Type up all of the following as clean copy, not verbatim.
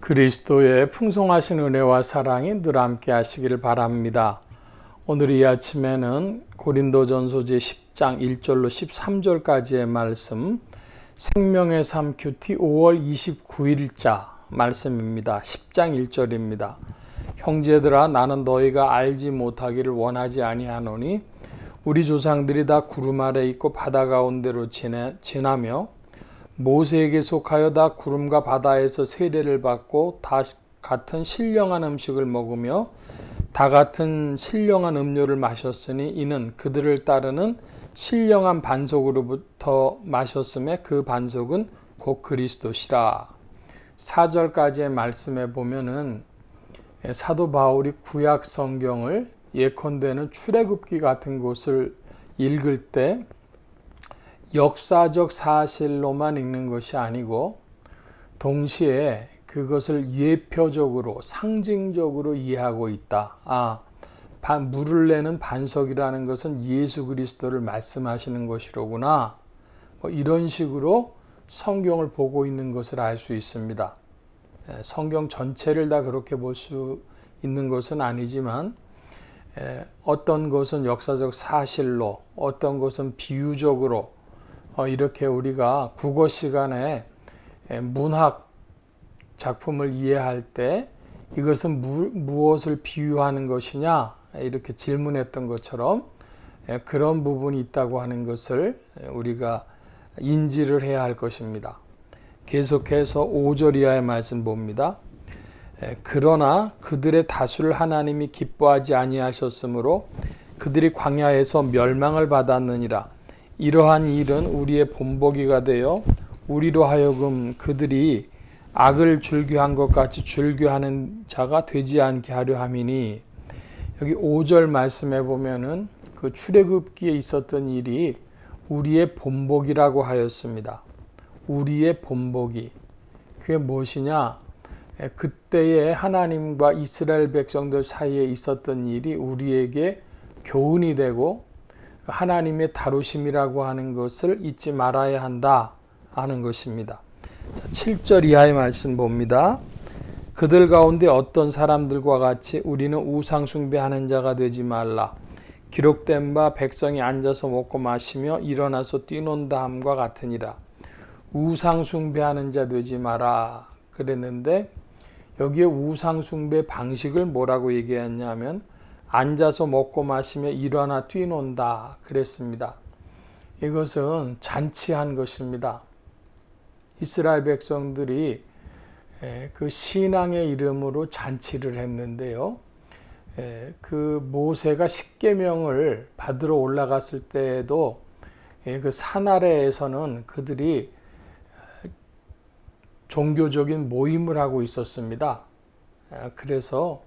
그리스도의 풍성하신 은혜와 사랑이 늘 함께 하시기를 바랍니다. 오늘 이 아침에는 고린도전서 제10장 1절로 13절까지의 말씀, 생명의 삶 큐티 5월 29일자 말씀입니다. 10장 1절입니다. 형제들아, 나는 너희가 알지 못하기를 원하지 아니하노니 우리 조상들이 다 구름 아래 있고 바다 가운데로 지나며 모세에게 속하여 다 구름과 바다에서 세례를 받고 다 같은 신령한 음식을 먹으며 다 같은 신령한 음료를 마셨으니 이는 그들을 따르는 신령한 반석으로부터 마셨음에 그 반석은 곧 그리스도시라. 4절까지의 말씀에 보면은 사도 바울이 구약 성경을 예컨대는 출애굽기 같은 곳을 읽을 때 역사적 사실로만 읽는 것이 아니고 동시에 그것을 예표적으로 상징적으로 이해하고 있다. 물을 내는 반석이라는 것은 예수 그리스도를 말씀하시는 것이로구나. 이런 식으로 성경을 보고 있는 것을 알 수 있습니다. 성경 전체를 다 그렇게 볼 수 있는 것은 아니지만 어떤 것은 역사적 사실로, 어떤 것은 비유적으로 이렇게 우리가 국어 시간에 문학 작품을 이해할 때 이것은 무엇을 비유하는 것이냐 이렇게 질문했던 것처럼 그런 부분이 있다고 하는 것을 우리가 인지를 해야 할 것입니다. 계속해서 5절 이하의 말씀 봅니다. 그러나 그들의 다수를 하나님이 기뻐하지 아니하셨으므로 그들이 광야에서 멸망을 받았느니라. 이러한 일은 우리의 본보기가 되어 우리로 하여금 그들이 악을 즐겨한 것 같이 즐겨하는 자가 되지 않게 하려 함이니, 여기 5절 말씀에 보면은 그 출애굽기에 있었던 일이 우리의 본보기라고 하였습니다. 우리의 본보기. 그게 무엇이냐? 그때에 하나님과 이스라엘 백성들 사이에 있었던 일이 우리에게 교훈이 되고 하나님의 다루심이라고 하는 것을 잊지 말아야 한다 하는 것입니다. 7절 이하의 말씀 봅니다. 그들 가운데 어떤 사람들과 같이 우리는 우상 숭배하는 자가 되지 말라. 기록된 바 백성이 앉아서 먹고 마시며 일어나서 뛰논다 함과 같으니라. 우상 숭배하는 자 되지 마라 그랬는데, 여기에 우상 숭배 방식을 뭐라고 얘기했냐면 앉아서 먹고 마시며 일어나 뛰논다 그랬습니다. 이것은 잔치한 것입니다. 이스라엘 백성들이 그 신앙의 이름으로 잔치를 했는데요. 그 모세가 십계명을 받으러 올라갔을 때에도 그 산 아래에서는 그들이 종교적인 모임을 하고 있었습니다. 그래서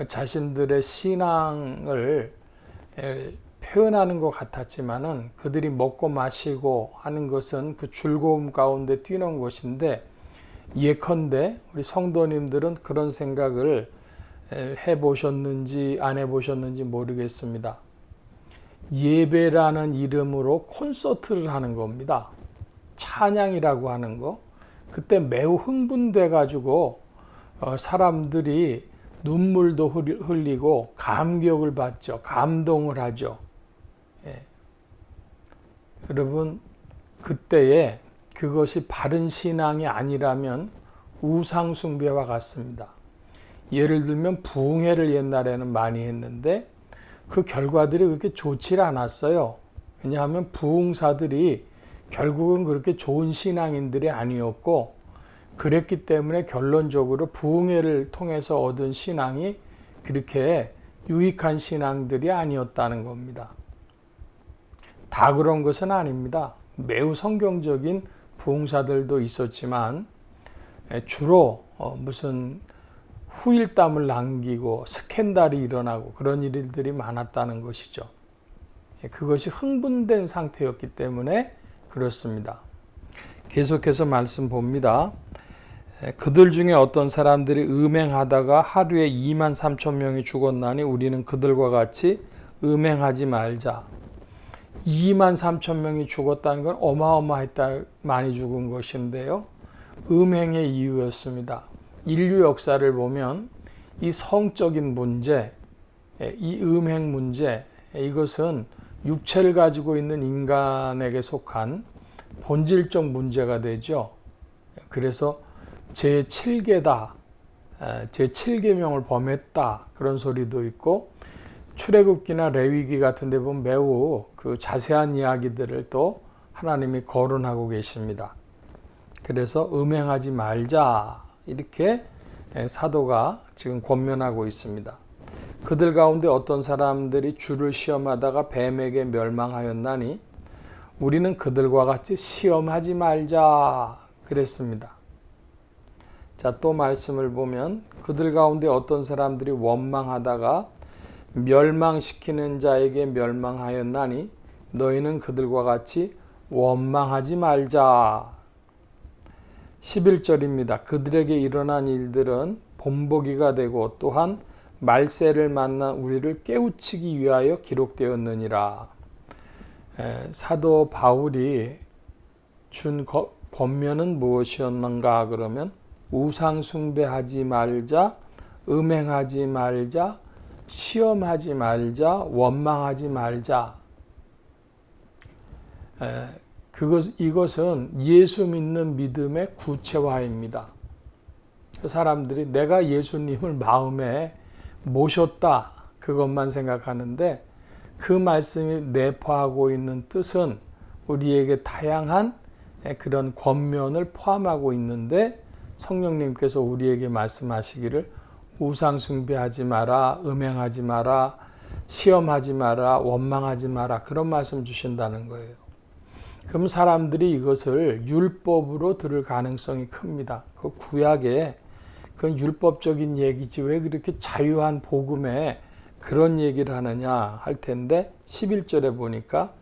자신들의 신앙을 표현하는 것 같았지만은 그들이 먹고 마시고 하는 것은 그 즐거움 가운데 뛰는 것인데, 예컨대 우리 성도님들은 그런 생각을 해보셨는지 안 해보셨는지 모르겠습니다. 예배라는 이름으로 콘서트를 하는 겁니다. 찬양이라고 하는 거. 그때 매우 흥분돼 가지고 사람들이 눈물도 흘리고 감격을 받죠. 감동을 하죠. 여러분, 그때에 그것이 바른 신앙이 아니라면 우상 숭배와 같습니다. 예를 들면 부흥회를 옛날에는 많이 했는데 그 결과들이 그렇게 좋지 않았어요. 왜냐하면 부흥사들이 결국은 그렇게 좋은 신앙인들이 아니었고, 그랬기 때문에 결론적으로 부흥회를 통해서 얻은 신앙이 그렇게 유익한 신앙들이 아니었다는 겁니다. 다 그런 것은 아닙니다. 매우 성경적인 부흥사들도 있었지만 주로 무슨 후일담을 남기고 스캔들이 일어나고 그런 일들이 많았다는 것이죠. 그것이 흥분된 상태였기 때문에 그렇습니다. 계속해서 말씀 봅니다. 그들 중에 어떤 사람들이 음행하다가 하루에 2만 3천 명이 죽었나니 우리는 그들과 같이 음행하지 말자. 2만 3천 명이 죽었다는 건 어마어마했다, 많이 죽은 것인데요. 음행의 이유였습니다. 인류 역사를 보면 이 성적인 문제, 이 음행 문제, 이것은 육체를 가지고 있는 인간에게 속한 본질적 문제가 되죠. 그래서 제7계다, 제7계명을 범했다, 그런 소리도 있고, 출애굽기나 레위기 같은 데 보면 매우 그 자세한 이야기들을 또 하나님이 거론하고 계십니다. 그래서 음행하지 말자, 이렇게 사도가 지금 권면하고 있습니다. 그들 가운데 어떤 사람들이 주를 시험하다가 뱀에게 멸망하였나니 우리는 그들과 같이 시험하지 말자 그랬습니다. 자, 또 말씀을 보면 그들 가운데 어떤 사람들이 원망하다가 멸망시키는 자에게 멸망하였나니 너희는 그들과 같이 원망하지 말자. 11절입니다. 그들에게 일어난 일들은 본보기가 되고 또한 말세를 만난 우리를 깨우치기 위하여 기록되었느니라. 사도 바울이 준 권면은 무엇이었는가 그러면 우상 숭배하지 말자, 음행하지 말자, 시험하지 말자, 원망하지 말자. 이것은 예수 믿는 믿음의 구체화입니다. 사람들이 내가 예수님을 마음에 모셨다 그것만 생각하는데 그 말씀이 내포하고 있는 뜻은 우리에게 다양한 그런 권면을 포함하고 있는데 성령님께서 우리에게 말씀하시기를 우상 숭배하지 마라, 음행하지 마라, 시험하지 마라, 원망하지 마라 그런 말씀 주신다는 거예요. 그럼 사람들이 이것을 율법으로 들을 가능성이 큽니다. 그 구약에 그건 율법적인 얘기지 왜 그렇게 자유한 복음에 그런 얘기를 하느냐 할 텐데 11절에 보니까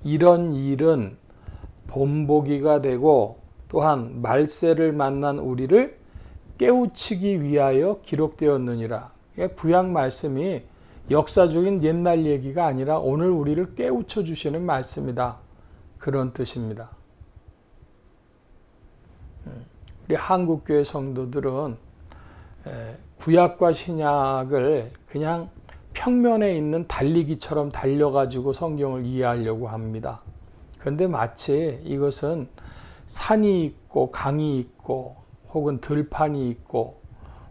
이런 일은 본보기가 되고 또한 말세를 만난 우리를 깨우치기 위하여 기록되었느니라. 구약 말씀이 역사적인 옛날 얘기가 아니라 오늘 우리를 깨우쳐 주시는 말씀이다. 그런 뜻입니다. 우리 한국교회 성도들은 구약과 신약을 그냥 평면에 있는 달리기처럼 달려가지고 성경을 이해하려고 합니다. 그런데 마치 이것은 산이 있고 강이 있고 혹은 들판이 있고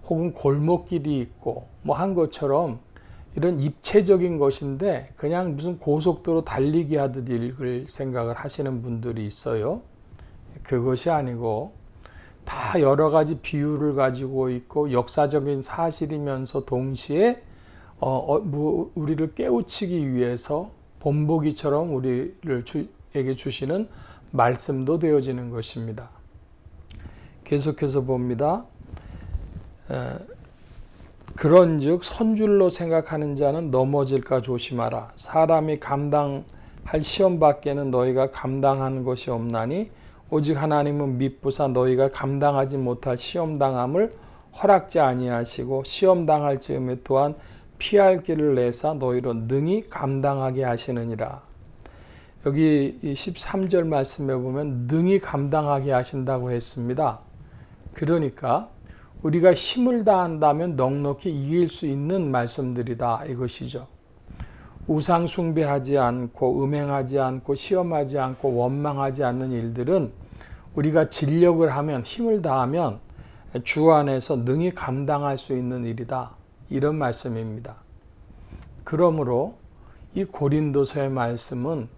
혹은 골목길이 있고 뭐 한 것처럼 이런 입체적인 것인데 그냥 무슨 고속도로 달리기 하듯 읽을 생각을 하시는 분들이 있어요. 그것이 아니고 다 여러 가지 비유를 가지고 있고 역사적인 사실이면서 동시에 우리를 깨우치기 위해서 본보기처럼 우리에게 주시는 말씀도 되어지는 것입니다. 계속해서 봅니다. 그런즉 선줄로 생각하는 자는 넘어질까 조심하라. 사람이 감당할 시험 밖에는 너희가 감당한 것이 없나니 오직 하나님은 미쁘사 너희가 감당하지 못할 시험 당함을 허락지 아니하시고 시험 당할 즈음에 또한 피할 길을 내사 너희로 능히 감당하게 하시느니라. 여기 13절 말씀에 보면 능히 감당하게 하신다고 했습니다. 그러니까 우리가 힘을 다한다면 넉넉히 이길 수 있는 말씀들이다 이것이죠. 우상 숭배하지 않고 음행하지 않고 시험하지 않고 원망하지 않는 일들은 우리가 진력을 하면 힘을 다하면 주 안에서 능히 감당할 수 있는 일이다. 이런 말씀입니다. 그러므로 이 고린도서의 말씀은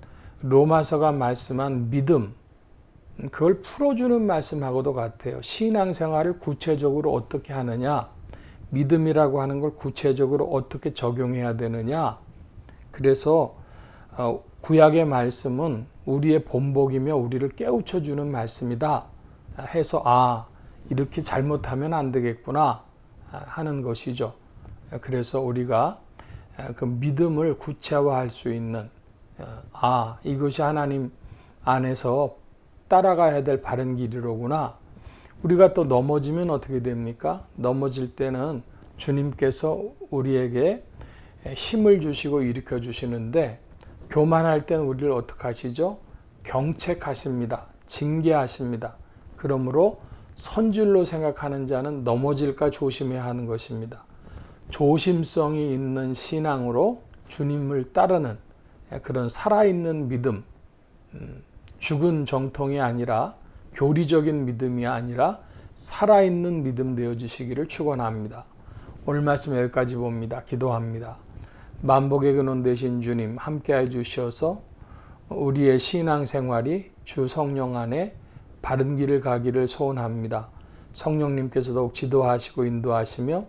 로마서가 말씀한 믿음, 그걸 풀어주는 말씀하고도 같아요. 신앙생활을 구체적으로 어떻게 하느냐, 믿음이라고 하는 걸 구체적으로 어떻게 적용해야 되느냐. 그래서 구약의 말씀은 우리의 본보기며 우리를 깨우쳐주는 말씀이다 해서 이렇게 잘못하면 안 되겠구나 하는 것이죠. 그래서 우리가 그 믿음을 구체화할 수 있는 이것이 하나님 안에서 따라가야 될 바른 길이로구나. 우리가 또 넘어지면 어떻게 됩니까? 넘어질 때는 주님께서 우리에게 힘을 주시고 일으켜 주시는데 교만할 때는 우리를 어떻게 하시죠? 경책하십니다. 징계하십니다. 그러므로 선줄로 생각하는 자는 넘어질까 조심해야 하는 것입니다. 조심성이 있는 신앙으로 주님을 따르는 그런 살아있는 믿음, 죽은 정통이 아니라 교리적인 믿음이 아니라 살아있는 믿음 되어주시기를 축원합니다. 오늘 말씀 여기까지 봅니다. 기도합니다. 만복의 근원 되신 주님 함께해 주셔서 우리의 신앙생활이 주 성령 안에 바른 길을 가기를 소원합니다. 성령님께서 더욱 지도하시고 인도하시며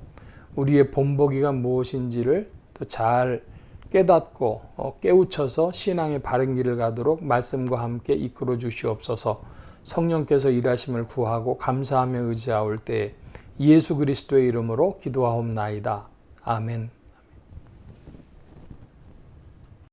우리의 본보기가 무엇인지를 또 잘 깨닫고 깨우쳐서 신앙의 바른 길을 가도록 말씀과 함께 이끌어 주시옵소서. 성령께서 일하심을 구하고 감사하며 의지하올 때에 예수 그리스도의 이름으로 기도하옵나이다. 아멘.